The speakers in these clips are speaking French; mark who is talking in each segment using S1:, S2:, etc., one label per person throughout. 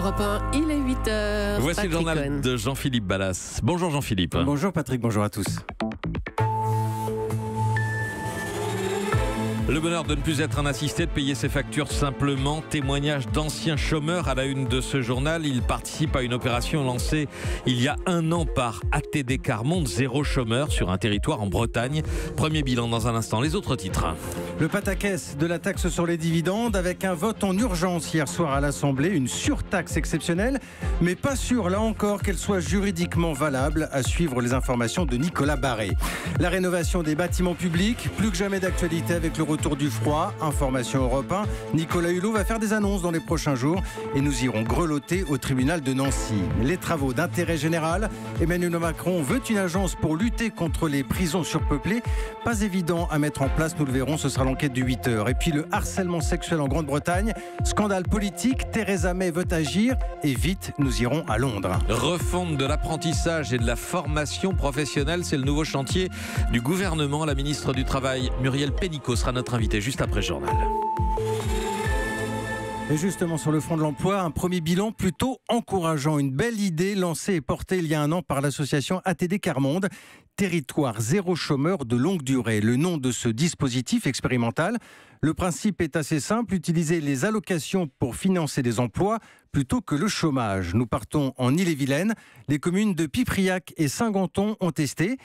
S1: Europe 1, il est 8h.
S2: Voici
S1: Patrick
S2: le journal
S1: Cohen.
S2: de Jean-Philippe Ballas. Bonjour Jean-Philippe.
S3: Bonjour Patrick, bonjour à tous.
S2: Le bonheur de ne plus être un assisté, de payer ses factures simplement. Témoignage d'anciens chômeurs à la une de ce journal. Il participe à une opération lancée il y a 1 an par ATD Carmonde, 0 chômeur sur un territoire en Bretagne. Premier bilan dans un instant. Les autres titres.
S3: Le pataquès de la taxe sur les dividendes avec un vote en urgence hier soir à l'Assemblée, une surtaxe exceptionnelle, mais pas sûr là encore qu'elle soit juridiquement valable, à suivre les informations de Nicolas Barré. La rénovation des bâtiments publics, plus que jamais d'actualité avec le retour du froid. Information Europe 1, Nicolas Hulot va faire des annonces dans les prochains jours et nous irons grelotter au tribunal de Nancy. Les travaux d'intérêt général, Emmanuel Macron veut une agence pour lutter contre les prisons surpeuplées. Pas évident à mettre en place, nous le verrons, ce sera l'enquête du 8h. Et puis le harcèlement sexuel en Grande-Bretagne, scandale politique, Theresa May veut agir et vite, nous irons à Londres.
S2: Refonte de l'apprentissage et de la formation professionnelle, c'est le nouveau chantier du gouvernement. La ministre du Travail, Muriel Pénicaud, sera notre invitée juste après le journal.
S3: Et justement, sur le front de l'emploi, un premier bilan plutôt encourageant. Une belle idée lancée et portée il y a 1 an par l'association ATD Carmonde. Territoire zéro chômeur de longue durée. Le nom de ce dispositif expérimental. Le principe est assez simple, utiliser les allocations pour financer des emplois plutôt que le chômage. Nous partons en Ille-et-Vilaine. Les communes de Pipriac et Saint-Ganton ont testé.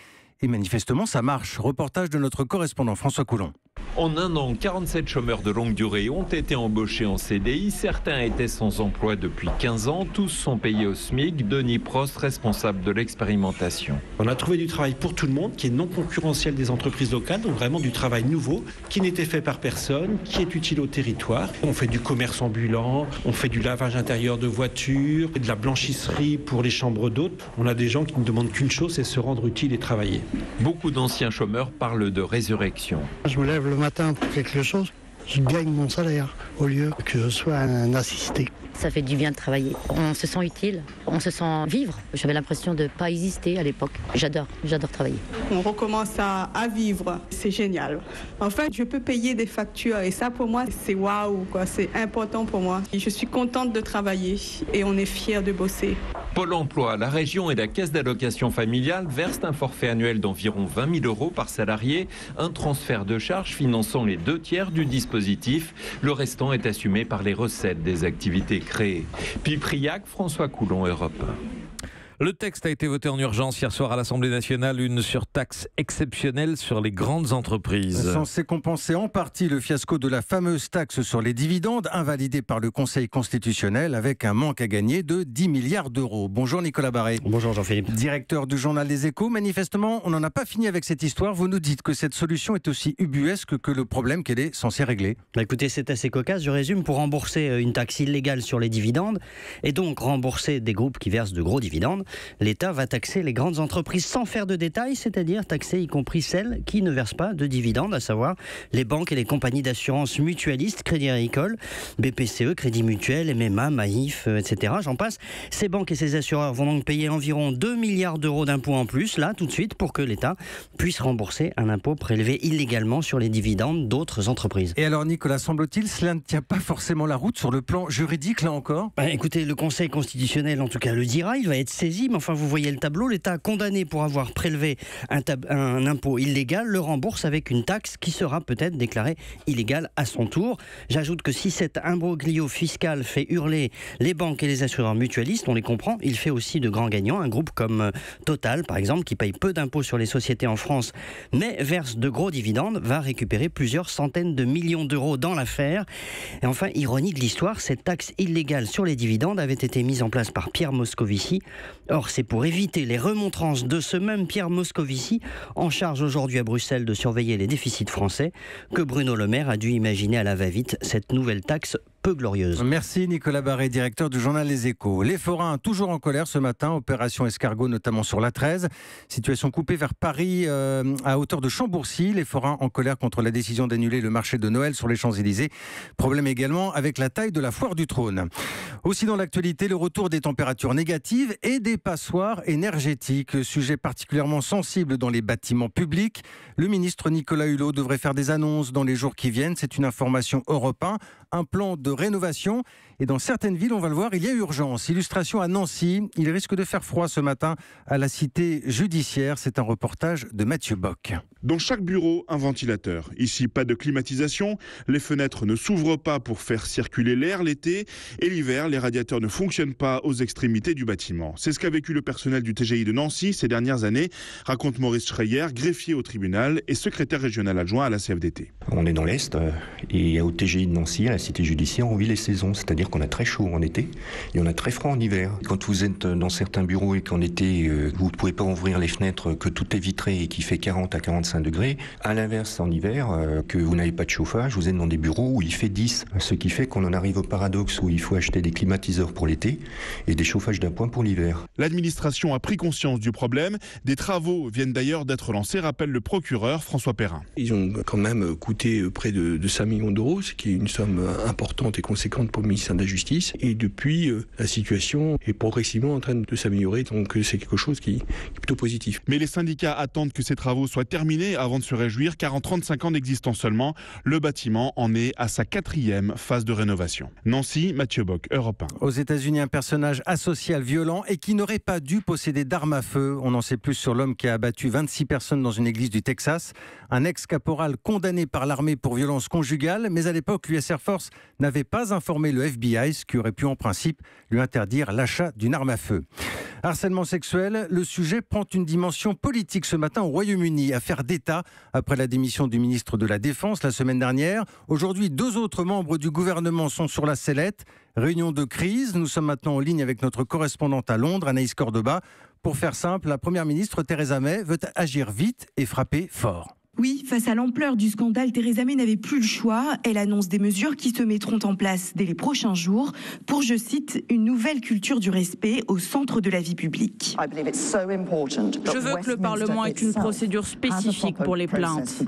S3: Et manifestement, ça marche. Reportage de notre correspondant François Coulon.
S4: En 1 an, 47 chômeurs de longue durée ont été embauchés en CDI. Certains étaient sans emploi depuis 15 ans. Tous sont payés au SMIC. Denis Prost, responsable de l'expérimentation.
S5: On a trouvé du travail pour tout le monde, qui est non concurrentiel des entreprises locales, donc vraiment du travail nouveau, qui n'était fait par personne, qui est utile au territoire. On fait du commerce ambulant, on fait du lavage intérieur de voitures, de la blanchisserie pour les chambres d'hôtes. On a des gens qui ne demandent qu'une chose, c'est se rendre utile et travailler.
S4: Beaucoup d'anciens chômeurs parlent de résurrection.
S6: Je me lève le matin pour quelque chose, je gagne mon salaire au lieu que je sois un assisté.
S7: Ça fait du bien de travailler. On se sent utile, on se sent vivre. J'avais l'impression de ne pas exister à l'époque. J'adore travailler.
S8: On recommence à vivre, c'est génial. En fait, je peux payer des factures et ça pour moi, c'est waouh, quoi. C'est important pour moi. Je suis contente de travailler et on est fiers de bosser.
S4: Pôle emploi, la région et la caisse d'allocation familiale versent un forfait annuel d'environ 20 000 € par salarié, un transfert de charges finançant les 2/3 du dispositif. Le restant est assumé par les recettes des activités créées. Pipriac, François Coulon, Europe 1.
S2: Le texte a été voté en urgence hier soir à l'Assemblée nationale, une surtaxe exceptionnelle sur les grandes entreprises.
S3: Censé compenser en partie le fiasco de la fameuse taxe sur les dividendes, invalidée par le Conseil constitutionnel avec un manque à gagner de 10 milliards d'euros. Bonjour Nicolas Barré.
S6: Bonjour Jean-Philippe.
S3: Directeur du journal Les Échos. Manifestement, on n'en a pas fini avec cette histoire. Vous nous dites que cette solution est aussi ubuesque que le problème qu'elle est censée régler.
S9: Écoutez, c'est assez cocasse. Je résume. Pour rembourser une taxe illégale sur les dividendes et donc rembourser des groupes qui versent de gros dividendes, l'État va taxer les grandes entreprises sans faire de détails, c'est-à-dire taxer y compris celles qui ne versent pas de dividendes, à savoir les banques et les compagnies d'assurance mutualistes, Crédit Agricole, BPCE, Crédit Mutuel, MMA, Maïf, etc. J'en passe. Ces banques et ces assureurs vont donc payer environ 2 milliards d'euros d'impôts en plus, là, tout de suite, pour que l'État puisse rembourser un impôt prélevé illégalement sur les dividendes d'autres entreprises.
S3: Et alors Nicolas, semble-t-il, cela ne tient pas forcément la route sur le plan juridique, là encore ?
S9: Écoutez, le Conseil constitutionnel, en tout cas, le dira, il va être saisi, mais enfin, vous voyez le tableau, l'État condamné pour avoir prélevé un impôt illégal le rembourse avec une taxe qui sera peut-être déclarée illégale à son tour. J'ajoute que si cet imbroglio fiscal fait hurler les banques et les assureurs mutualistes, on les comprend, il fait aussi de grands gagnants. Un groupe comme Total, par exemple, qui paye peu d'impôts sur les sociétés en France, mais verse de gros dividendes, va récupérer plusieurs centaines de millions d'euros dans l'affaire. Et enfin, ironie de l'histoire, cette taxe illégale sur les dividendes avait été mise en place par Pierre Moscovici. Or, c'est pour éviter les remontrances de ce même Pierre Moscovici, en charge aujourd'hui à Bruxelles de surveiller les déficits français, que Bruno Le Maire a dû imaginer à la va-vite cette nouvelle taxe peu glorieuse.
S3: Merci Nicolas Barré, directeur du journal Les Échos. Les forains toujours en colère ce matin, opération escargot notamment sur l'A13. Situation coupée vers Paris à hauteur de Chambourcy. Les forains en colère contre la décision d'annuler le marché de Noël sur les Champs-Élysées. Problème également avec la taille de la foire du Trône. Aussi dans l'actualité, le retour des températures négatives et des passoires énergétiques. Sujet particulièrement sensible dans les bâtiments publics. Le ministre Nicolas Hulot devrait faire des annonces dans les jours qui viennent. C'est une information Europe 1. Un plan de rénovation. Et dans certaines villes, on va le voir, il y a urgence. Illustration à Nancy, il risque de faire froid ce matin à la cité judiciaire. C'est un reportage de Mathieu Bock.
S10: Dans chaque bureau, un ventilateur. Ici, pas de climatisation. Les fenêtres ne s'ouvrent pas pour faire circuler l'air l'été. Et l'hiver, les radiateurs ne fonctionnent pas aux extrémités du bâtiment. C'est ce qu'a vécu le personnel du TGI de Nancy ces dernières années, raconte Maurice Schreyer, greffier au tribunal et secrétaire régional adjoint à la CFDT.
S11: On est dans l'Est et au TGI de Nancy, à la cité judiciaire, on vit les saisons. C'est-à-dire qu'on a très chaud en été et on a très froid en hiver. Quand vous êtes dans certains bureaux et qu'en été, vous ne pouvez pas ouvrir les fenêtres, que tout est vitré et qui fait 40 à 45 degrés. À l'inverse, en hiver, que vous n'avez pas de chauffage, vous êtes dans des bureaux où il fait 10. Ce qui fait qu'on en arrive au paradoxe où il faut acheter des climatiseurs pour l'été et des chauffages d'appoint pour l'hiver.
S10: L'administration a pris conscience du problème. Des travaux viennent d'ailleurs d'être lancés, rappelle le procureur François Perrin.
S12: Ils ont quand même coûté près de 5 millions d'euros, ce qui est une somme importante et conséquente pour le ministère de la Justice. Et depuis, la situation est progressivement en train de s'améliorer, donc c'est quelque chose qui est plutôt positif.
S10: Mais les syndicats attendent que ces travaux soient terminés avant de se réjouir, car en 35 ans d'existence seulement, le bâtiment en est à sa 4e phase de rénovation. Nancy, Mathieu Bock, Europe 1.
S3: Aux États-Unis, un personnage asocial violent et qui n'aurait pas dû posséder d'armes à feu. On en sait plus sur l'homme qui a abattu 26 personnes dans une église du Texas. Un ex-caporal condamné par l'armée pour violence conjugale, mais à l'époque, l'US Air Force n'avait pas informé le FBI, ce qui aurait pu en principe lui interdire l'achat d'une arme à feu. Harcèlement sexuel, le sujet prend une dimension politique ce matin au Royaume-Uni. Affaire d'État après la démission du ministre de la Défense la semaine dernière. Aujourd'hui, 2 autres membres du gouvernement sont sur la sellette. Réunion de crise. Nous sommes maintenant en ligne avec notre correspondante à Londres, Anaïs Cordoba. Pour faire simple, la première ministre Theresa May veut agir vite et frapper fort.
S13: Oui, face à l'ampleur du scandale, Theresa May n'avait plus le choix. Elle annonce des mesures qui se mettront en place dès les prochains jours pour, je cite, une nouvelle culture du respect au centre de la vie publique.
S1: Je veux que le Parlement ait une procédure spécifique pour les plaintes.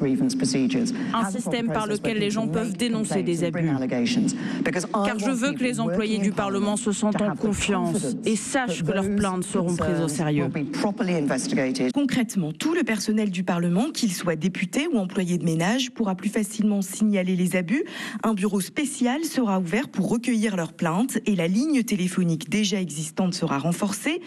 S1: Un système par lequel les gens peuvent dénoncer des abus. Car je veux que les employés du Parlement se sentent en confiance et sachent que leurs plaintes seront prises au sérieux.
S13: Concrètement, tout le personnel du Parlement, qu'il soit député ou employé de ménage, pourra plus facilement signaler les abus. Un bureau spécial sera ouvert pour recueillir leurs plaintes et la ligne téléphonique déjà existante sera renforcée.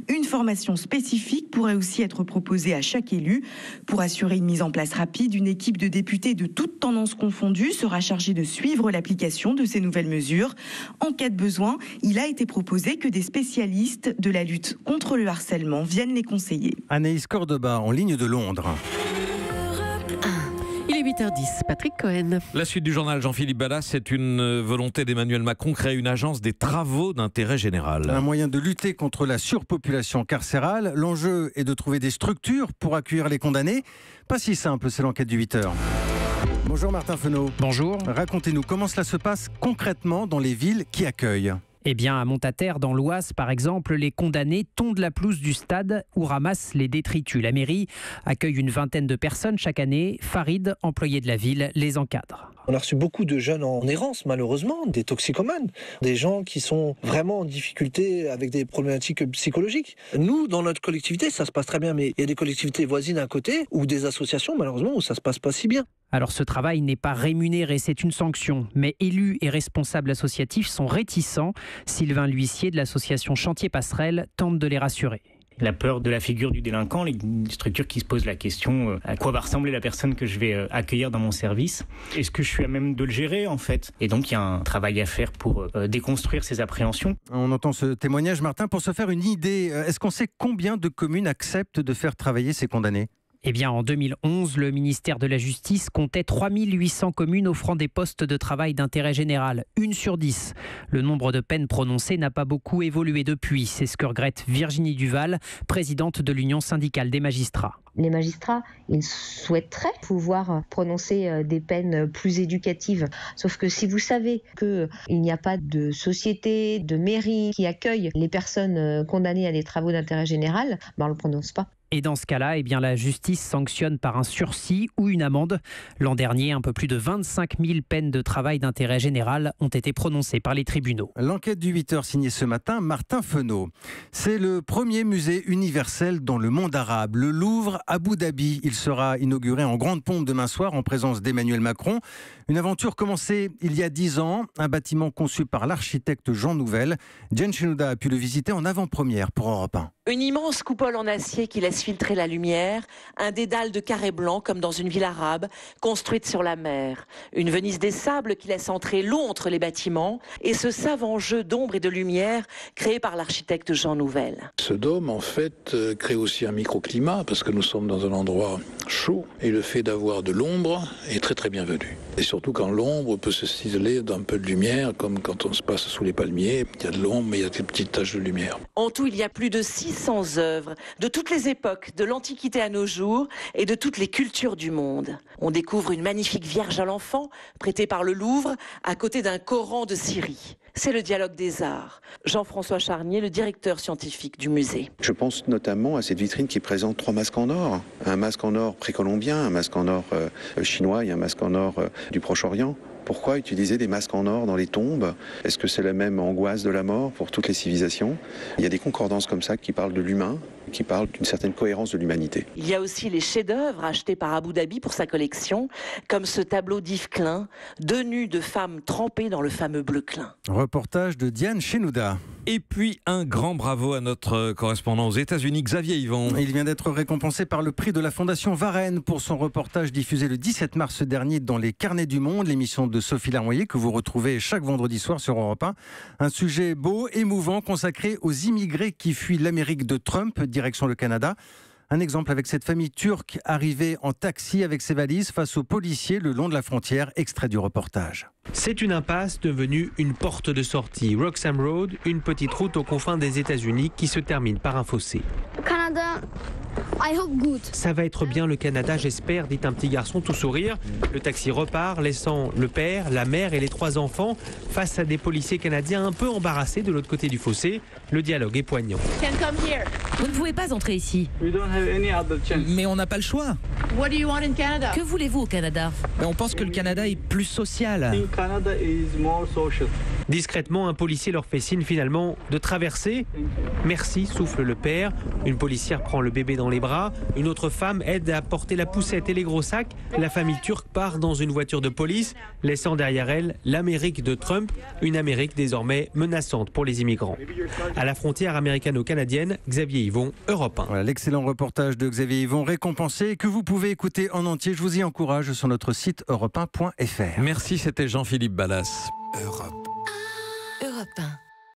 S13: Une formation spécifique pourrait aussi être proposée à chaque élu. Pour assurer une mise en place rapide, une équipe de députés de toutes tendances confondues sera chargée de suivre l'application de ces nouvelles mesures. En cas de besoin, il a été proposé que des spécialistes de la lutte contre le harcèlement viennent les conseiller.
S3: Anaïs Cordoba en ligne de Londres.
S1: Il est 8h10, Patrick Cohen.
S2: La suite du journal Jean-Philippe Ballas, c'est une volonté d'Emmanuel Macron, créer une agence des travaux d'intérêt général.
S3: Un moyen de lutter contre la surpopulation carcérale. L'enjeu est de trouver des structures pour accueillir les condamnés. Pas si simple, c'est l'enquête du 8h. Bonjour Martin Fenot.
S14: Bonjour.
S3: Racontez-nous comment cela se passe concrètement dans les villes qui accueillent.
S14: Eh bien, à Montataire, dans l'Oise, par exemple, les condamnés tondent la pelouse du stade ou ramassent les détritus. La mairie accueille une vingtaine de personnes chaque année. Farid, employé de la ville, les encadre.
S15: On a reçu beaucoup de jeunes en errance, malheureusement, des toxicomanes, des gens qui sont vraiment en difficulté avec des problématiques psychologiques. Nous, dans notre collectivité, ça se passe très bien, mais il y a des collectivités voisines à côté ou des associations, malheureusement, où ça se passe pas si bien.
S14: Alors ce travail n'est pas rémunéré, c'est une sanction. Mais élus et responsables associatifs sont réticents. Sylvain L'Huissier de l'association Chantier Passerelle tente de les rassurer.
S16: La peur de la figure du délinquant, les structures qui se posent la question à quoi va ressembler la personne que je vais accueillir dans mon service. Est-ce que je suis à même de le gérer en fait? Et donc il y a un travail à faire pour déconstruire ces appréhensions.
S3: On entend ce témoignage, Martin. Pour se faire une idée, est-ce qu'on sait combien de communes acceptent de faire travailler ces condamnés ?
S14: Eh bien, en 2011, le ministère de la Justice comptait 3800 communes offrant des postes de travail d'intérêt général, 1 sur 10. Le nombre de peines prononcées n'a pas beaucoup évolué depuis. C'est ce que regrette Virginie Duval, présidente de l'Union syndicale des magistrats.
S17: Les magistrats, ils souhaiteraient pouvoir prononcer des peines plus éducatives. Sauf que si vous savez qu'il n'y a pas de société, de mairie qui accueille les personnes condamnées à des travaux d'intérêt général, on ne le prononce pas.
S14: Et dans ce cas-là, la justice sanctionne par un sursis ou une amende. L'an dernier, un peu plus de 25 000 peines de travail d'intérêt général ont été prononcées par les tribunaux.
S3: L'enquête du 8h signée ce matin, Martin Fenaud. C'est le premier musée universel dans le monde arabe, le Louvre Abu Dhabi. Il sera inauguré en grande pompe demain soir en présence d'Emmanuel Macron. Une aventure commencée il y a 10 ans, un bâtiment conçu par l'architecte Jean Nouvel. Diane Chenouda a pu le visiter en avant-première pour Europe 1.
S18: Une immense coupole en acier qui laisse filtrer la lumière, un dédale de carrés blancs comme dans une ville arabe, construite sur la mer. Une Venise des sables qui laisse entrer l'eau entre les bâtiments et ce savant jeu d'ombre et de lumière créé par l'architecte Jean Nouvel.
S19: Ce dôme, en fait, crée aussi un microclimat parce que nous sommes dans un endroit chaud et le fait d'avoir de l'ombre est très très bienvenu. Et surtout quand l'ombre peut se ciseler d'un peu de lumière, comme quand on se passe sous les palmiers, il y a de l'ombre mais il y a des petites taches de lumière.
S18: En tout, il y a plus de 600 œuvres de toutes les époques, de l'Antiquité à nos jours et de toutes les cultures du monde. On découvre une magnifique Vierge à l'enfant, prêtée par le Louvre, à côté d'un Coran de Syrie. C'est le dialogue des arts. Jean-François Charnier, le directeur scientifique du musée.
S20: Je pense notamment à cette vitrine qui présente 3 masques en or. Un masque en or précolombien, un masque en or chinois et un masque en or du Proche-Orient. Pourquoi utiliser des masques en or dans les tombes? Est-ce que c'est la même angoisse de la mort pour toutes les civilisations? Il y a des concordances comme ça qui parlent de l'humain, qui parlent d'une certaine cohérence de l'humanité.
S18: Il y a aussi les chefs-d'œuvre achetés par Abu Dhabi pour sa collection, comme ce tableau d'Yves Klein, 2 nus de femmes trempées dans le fameux bleu Klein.
S3: Reportage de Diane Chenouda.
S2: Et puis un grand bravo à notre correspondant aux États-Unis, Xavier Yvon.
S3: Il vient d'être récompensé par le prix de la Fondation Varenne pour son reportage diffusé le 17 mars dernier dans les Carnets du Monde, l'émission de Sophie Larmoyer que vous retrouvez chaque vendredi soir sur Europe 1. Un sujet beau, émouvant, consacré aux immigrés qui fuient l'Amérique de Trump, direction le Canada. Un exemple avec cette famille turque arrivée en taxi avec ses valises face aux policiers le long de la frontière, extrait du reportage.
S21: C'est une impasse devenue une porte de sortie. Roxham Road, une petite route aux confins des États-Unis qui se termine par un fossé.
S22: Canada, I hope good.
S21: Ça va être bien le Canada, j'espère, dit un petit garçon tout sourire. Le taxi repart, laissant le père, la mère et les 3 enfants face à des policiers canadiens un peu embarrassés de l'autre côté du fossé. Le dialogue est poignant.
S23: Vous ne pouvez pas entrer ici.
S24: Mais on n'a pas le choix.
S23: Que voulez-vous au Canada?
S24: On pense que le Canada est plus social.
S21: Discrètement, un policier leur fait signe finalement de traverser. Merci, souffle le père. Une policière prend le bébé dans les bras. Une autre femme aide à porter la poussette et les gros sacs. La famille turque part dans une voiture de police, laissant derrière elle l'Amérique de Trump, une Amérique désormais menaçante pour les immigrants. À la frontière américano-canadienne, Xavier Yvon, Europe 1.
S3: Voilà, l'excellent reportage de Xavier Yvon récompensé que vous pouvez écouter en entier. Je vous y encourage sur notre site europe1.fr.
S2: Merci, c'était Jean-Philippe Ballas.
S23: Europe 1.